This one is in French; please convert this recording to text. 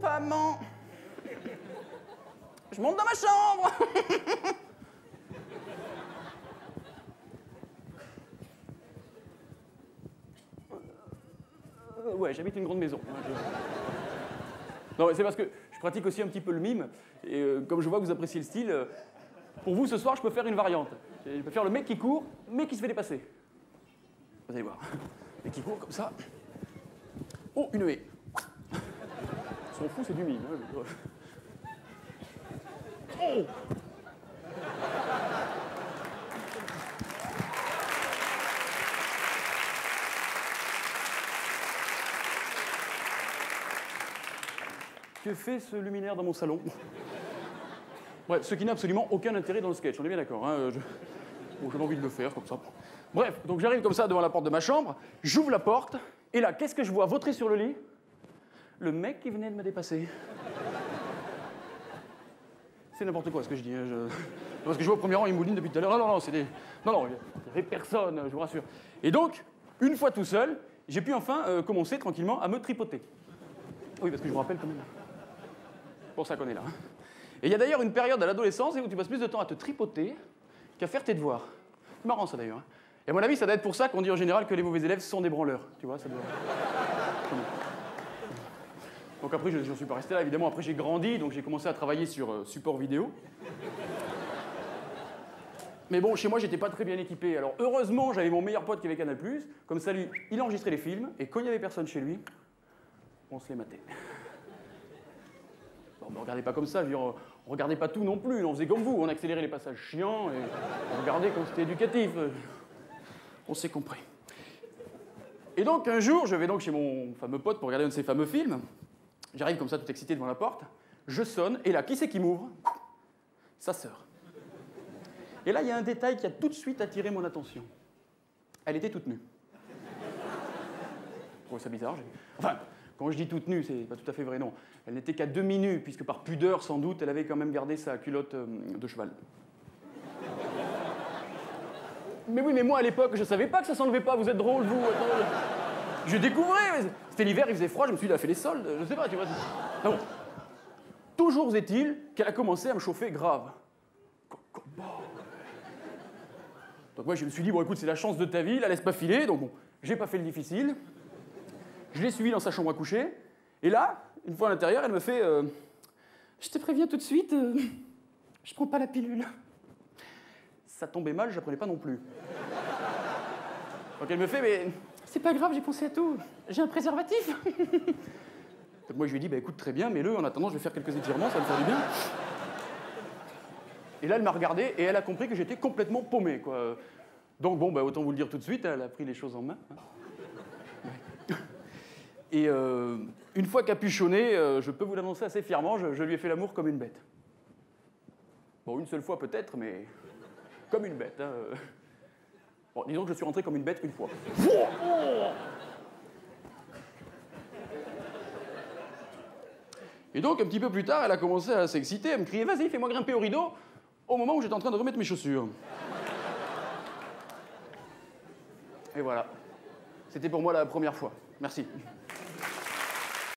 Maman. Je monte dans ma chambre. Ouais, j'habite une grande maison. Non, c'est parce que je pratique aussi un petit peu le mime. Et comme je vois que vous appréciez le style, pour vous, ce soir, je peux faire une variante. Je peux faire le mec qui court, mais qui se fait dépasser. Vous allez voir. Le mec qui court comme ça. Oh, une haie. Son fou, c'est du mime. Oh! Que fait ce luminaire dans mon salon? Bref, ce qui n'a absolument aucun intérêt dans le sketch, on est bien d'accord, hein, bon, j'avais envie de le faire comme ça. Bref, donc j'arrive comme ça devant la porte de ma chambre, j'ouvre la porte, et là, qu'est-ce que je vois vautrer sur le lit? Le mec qui venait de me dépasser. C'est n'importe quoi ce que je dis. Hein, Parce que je vois au premier rang, il mouline depuis tout à l'heure. Non, c'est des... Non, il n'y avait personne, je vous rassure. Et donc, une fois tout seul, j'ai pu enfin commencer tranquillement à me tripoter. Oui, parce que je vous rappelle quand même. C'est pour ça qu'on est là. Hein. Et il y a d'ailleurs une période à l'adolescence où tu passes plus de temps à te tripoter qu'à faire tes devoirs. C'est marrant ça d'ailleurs. Hein. Et à mon avis, ça doit être pour ça qu'on dit en général que les mauvais élèves sont des branleurs. Tu vois, ça doit... Donc après, je ne suis pas resté là, évidemment. Après, j'ai grandi, donc j'ai commencé à travailler sur support vidéo. Mais bon, chez moi, j'étais pas très bien équipé. Alors heureusement, j'avais mon meilleur pote qui avait Canal+. Comme ça, lui, il enregistrait les films. Et quand il n'y avait personne chez lui, on se les matait. Bon, on ne regardait pas comme ça, je veux dire, on regardait pas tout non plus. On faisait comme vous, on accélérait les passages chiants et on regardait comme c'était éducatif. On s'est compris. Et donc, un jour, je vais donc chez mon fameux pote pour regarder un de ses fameux films. J'arrive comme ça, tout excité devant la porte. Je sonne, et là, qui c'est qui m'ouvre? Sa sœur. Et là, il y a un détail qui a tout de suite attiré mon attention. Elle était toute nue. Je trouve ça bizarre. Enfin, quand je dis toute nue, c'est pas tout à fait vrai, non. Elle n'était qu'à demi-nue, puisque par pudeur, sans doute, elle avait quand même gardé sa culotte de cheval. Mais oui, mais moi, à l'époque, je savais pas que ça s'enlevait pas. Vous êtes drôle, vous. Attends. Je découvrais. C'était l'hiver, il faisait froid, je me suis dit, elle a fait les soldes. Je sais pas, tu vois. Ah bon. Toujours est-il qu'elle a commencé à me chauffer grave. Donc moi, je me suis dit, bon, écoute, c'est la chance de ta vie, la laisse pas filer. Donc bon, j'ai pas fait le difficile. Je l'ai suivie dans sa chambre à coucher. Et là, une fois à l'intérieur, elle me fait je te préviens tout de suite, je prends pas la pilule. Ça tombait mal, je la prenais pas non plus. Donc elle me fait mais c'est pas grave, j'ai pensé à tout. J'ai un préservatif. Donc moi je lui ai dit bah écoute très bien, mets-le. En attendant, je vais faire quelques étirements, ça va me faire du bien. Et là, elle m'a regardé et elle a compris que j'étais complètement paumé, quoi. Donc bon, bah autant vous le dire tout de suite, elle a pris les choses en main. Et une fois capuchonné, je peux vous l'annoncer assez fièrement, je lui ai fait l'amour comme une bête. Bon, une seule fois peut-être, mais comme une bête. Hein. Bon, disons que je suis rentré comme une bête une fois. Et donc, un petit peu plus tard, elle a commencé à s'exciter, à me crier « Vas-y, fais-moi grimper au rideau !» au moment où j'étais en train de remettre mes chaussures. Et voilà. C'était pour moi la première fois. Merci.